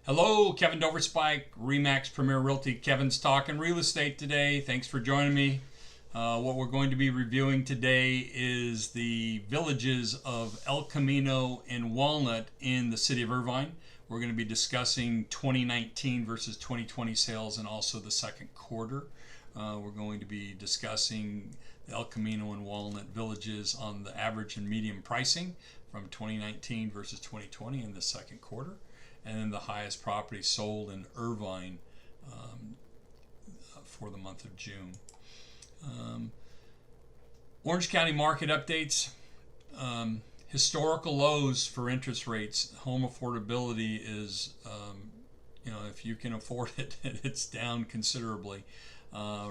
Hello, Kevin Doverspike, Remax Premier Realty. Kevin's talking real estate today. Thanks for joining me. What we're going to be reviewing today is the villages of El Camino and Walnut in the city of Irvine. We're going to be discussing 2019 versus 2020 sales and also the second quarter. We're going to be discussing the El Camino and Walnut villages on the average and median pricing from 2019 versus 2020 in the second quarter. And then the highest property sold in Irvine for the month of June. Orange County market updates. Historical lows for interest rates. Home affordability is, if you can afford it, it's down considerably.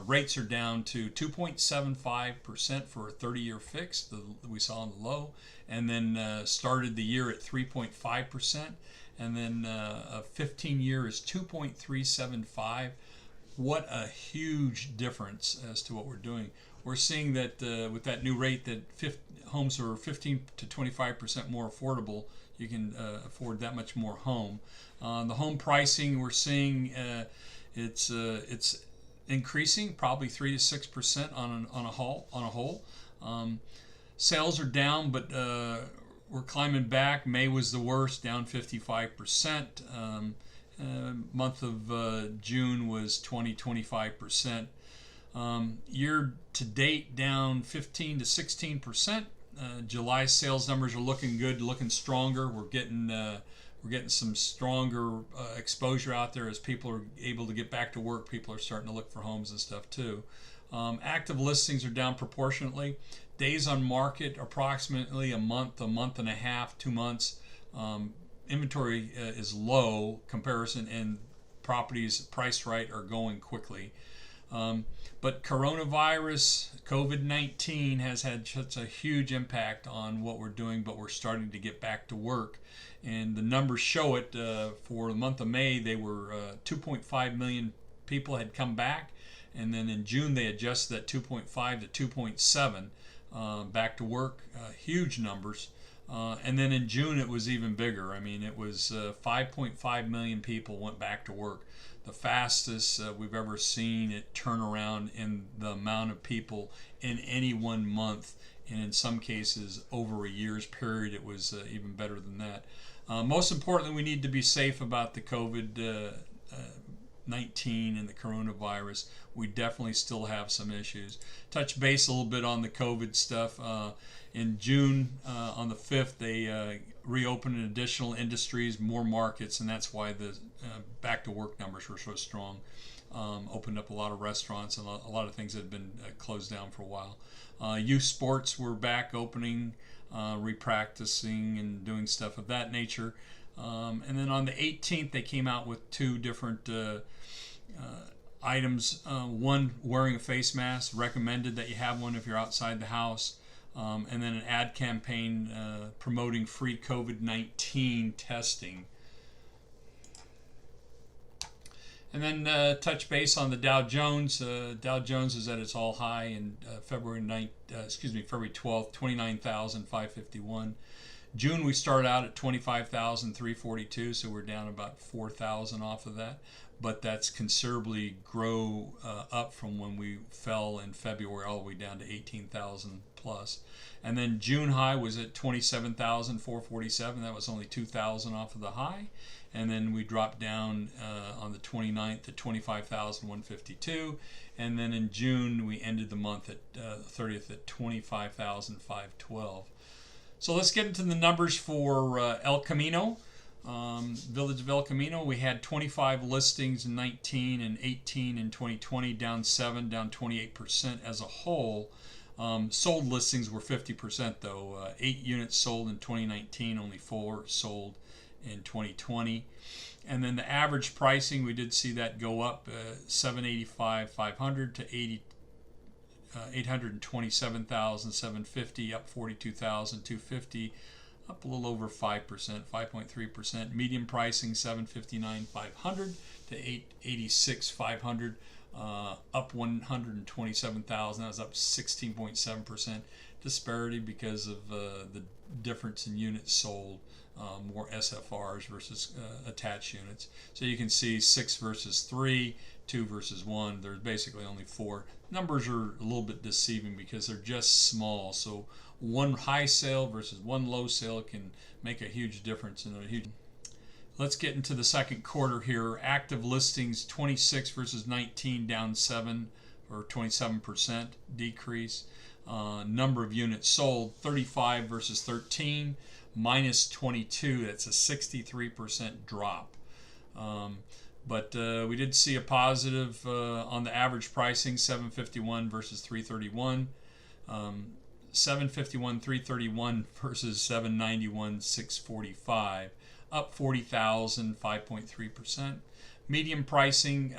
Rates are down to 2.75% for a 30-year fix, we saw in the low, and then started the year at 3.5%. And then a 15-year is 2.375. What a huge difference as to what we're doing. We're seeing that with that new rate that homes are 15 to 25% more affordable. You can afford that much more home. The home pricing we're seeing it's increasing, probably 3 to 6% on a whole. Sales are down, but we're climbing back. May was the worst, down 55%. Month of June was 25%. Year to date, down 15 to 16%. July sales numbers are looking good, looking stronger. We're getting some stronger exposure out there as people are able to get back to work. People are starting to look for homes and stuff too. Active listings are down proportionately. Days on market approximately a month and a half, 2 months. Inventory is low comparison, and properties priced right are going quickly. But coronavirus, COVID-19 has had such a huge impact on what we're doing, but we're starting to get back to work. And the numbers show it. For the month of May, they were 2.5 million people had come back. And then in June, they adjusted that 2.5 to 2.7 back to work. Huge numbers. And then in June, it was even bigger. I mean, it was 5.5 million people went back to work. The fastest we've ever seen it turn around in the amount of people in any 1 month. And in some cases, over a year's period, it was even better than that. Most importantly, we need to be safe about the COVID-19 and the coronavirus. We definitely still have some issues. Touch base a little bit on the COVID stuff. In June, on the 5th, they reopened additional industries, more markets, and that's why the back to work numbers were so strong. Opened up a lot of restaurants and a lot of things that had been closed down for a while. Youth sports were back opening, repracticing and doing stuff of that nature. And then on the 18th, they came out with two different items. One, wearing a face mask, recommended that you have one if you're outside the house. And then an ad campaign promoting free COVID-19 testing. And then touch base on the Dow Jones. Dow Jones is at its all high in February 12th, 29,551. June we started out at 25,342, so we're down about 4,000 off of that. But that's considerably grow up from when we fell in February all the way down to 18,000 plus. And then June high was at 27,447. That was only 2,000 off of the high. And then we dropped down on the 29th to 25,152. And then in June we ended the month at 30th at 25,512. So let's get into the numbers for El Camino. Village of El Camino, we had 25 listings in 19 and 18 in 2020, down 7, down 28% as a whole. Sold listings were 50% though. 8 units sold in 2019, only 4 sold in 2020. And then the average pricing, we did see that go up $785,500 to $827,750, up $42,250, up a little over 5%, 5.3%. Median pricing $759,500 to $886,500, up $127,000. That was up 16.7%. disparity because of the difference in units sold, more SFRs versus attached units. So you can see 6 versus 3, 2 versus 1. There's basically only 4. Numbers are a little bit deceiving because they're just small. So one high sale versus one low sale can make a huge difference in a huge. Let's get into the second quarter here. Active listings 26 versus 19, down 7 or 27% decrease. Number of units sold 35 versus 13, minus 22. That's a 63% drop. But we did see a positive on the average pricing, 751 versus 331. 751 331 versus 791 645, up 40,000, 5.3%. Medium pricing,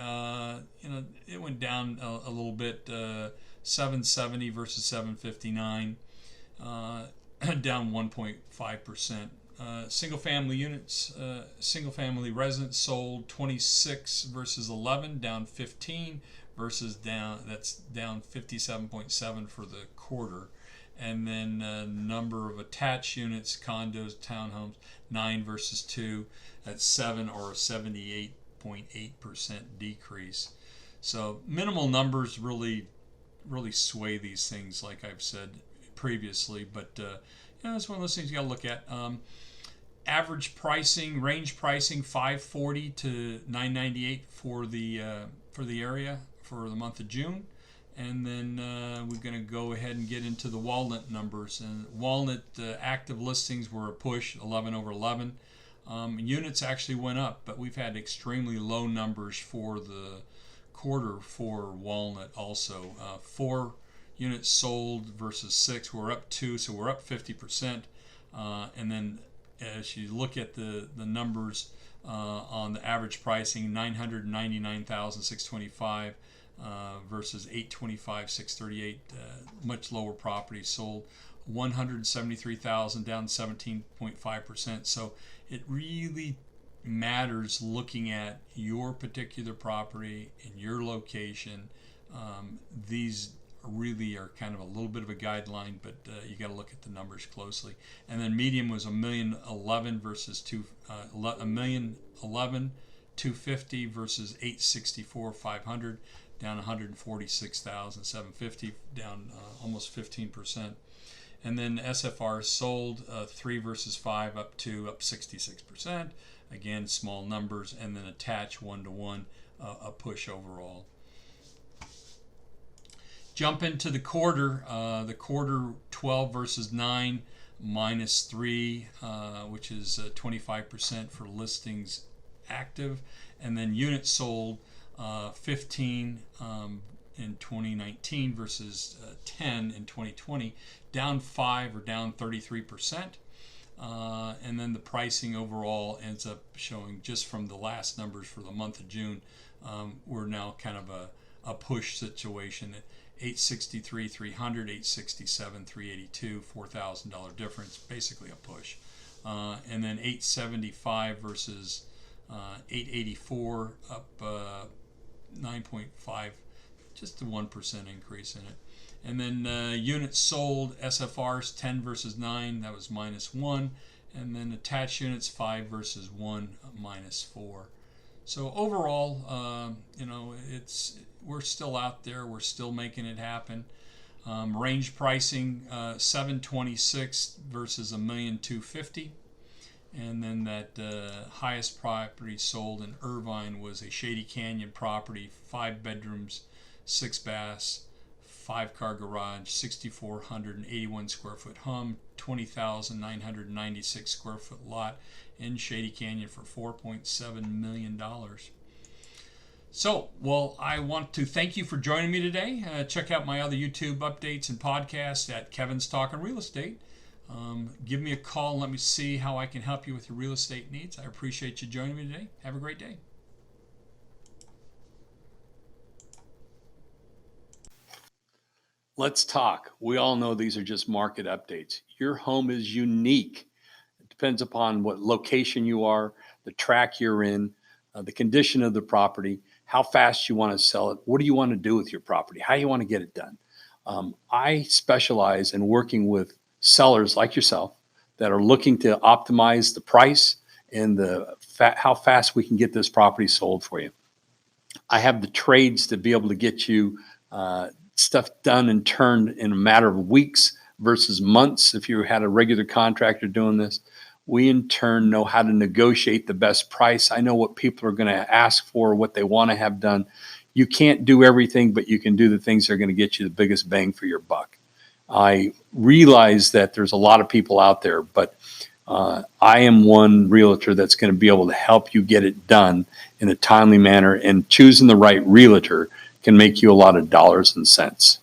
it went down a little bit, 770 versus 759, down 1.5%. Single family units, single family residents sold 26 versus 11, down 15 versus that's down 57.7 for the quarter. And then number of attached units, condos, townhomes, 9 versus 2, that's 7 or a 78.8% decrease. So minimal numbers really sway these things, like I've said previously. But it's one of those things you got to look at. Average pricing, range pricing, 540 to 998 for the area for the month of June. And then we're going to go ahead and get into the Walnut numbers. And Walnut active listings were a push, 11 over 11. Units actually went up, but we've had extremely low numbers for the quarter for Walnut also. 4 units sold versus 6. We're up 2, so we're up 50%. And then as you look at the numbers on the average pricing, 999,625 versus 825, 638, much lower property sold. 173,000, down 17.5%. So it really matters looking at your particular property and your location. These really are kind of a little bit of a guideline, but you got to look at the numbers closely. And then medium was 1,011,011 versus 250 versus 864,500, down 146,750, down almost 15%. And then SFR sold 3 versus 5, up 2, up 66%. Again, small numbers. And then attach 1 to 1, a push overall. Jump into the quarter 12 versus 9, minus 3, which is 25% for listings active. And then units sold 15 in 2019 versus 10 in 2020, down 5 or down 33%. And then the pricing overall ends up showing, just from the last numbers for the month of June, we're now kind of a push situation. 863, 300, 867, 382, $4,000 difference, basically a push. And then 875 versus 884, up 9.5, just a 1% increase in it. And then units sold, SFRs 10 versus 9, that was minus 1. And then attached units 5 versus 1, minus 4. So overall, we're still out there. We're still making it happen. Range pricing 726 versus 1,250,000. And then that highest property sold in Irvine was a Shady Canyon property, 5 bedrooms, 6 baths, 5-car garage, 6,481 square foot home, 20,996 square foot lot in Shady Canyon for $4.7 million. So, well, I want to thank you for joining me today. Check out my other YouTube updates and podcasts at Kevin's Talking Real Estate. Give me a call and let me see how I can help you with your real estate needs. I appreciate you joining me today. Have a great day. Let's talk. We all know these are just market updates. Your home is unique. It depends upon what location you are, the track you're in, the condition of the property, how fast you want to sell it, what do you want to do with your property, how you want to get it done. I specialize in working with sellers like yourself that are looking to optimize the price and how fast we can get this property sold for you. I have the trades to be able to get you stuff done and turned in a matter of weeks versus months if you had a regular contractor doing this. We in turn know how to negotiate the best price. I know what people are going to ask for, what they want to have done. You can't do everything, but you can do the things that are going to get you the biggest bang for your buck. I realize that there's a lot of people out there, but I am one realtor that's going to be able to help you get it done in a timely manner, and choosing the right realtor can make you a lot of dollars and cents.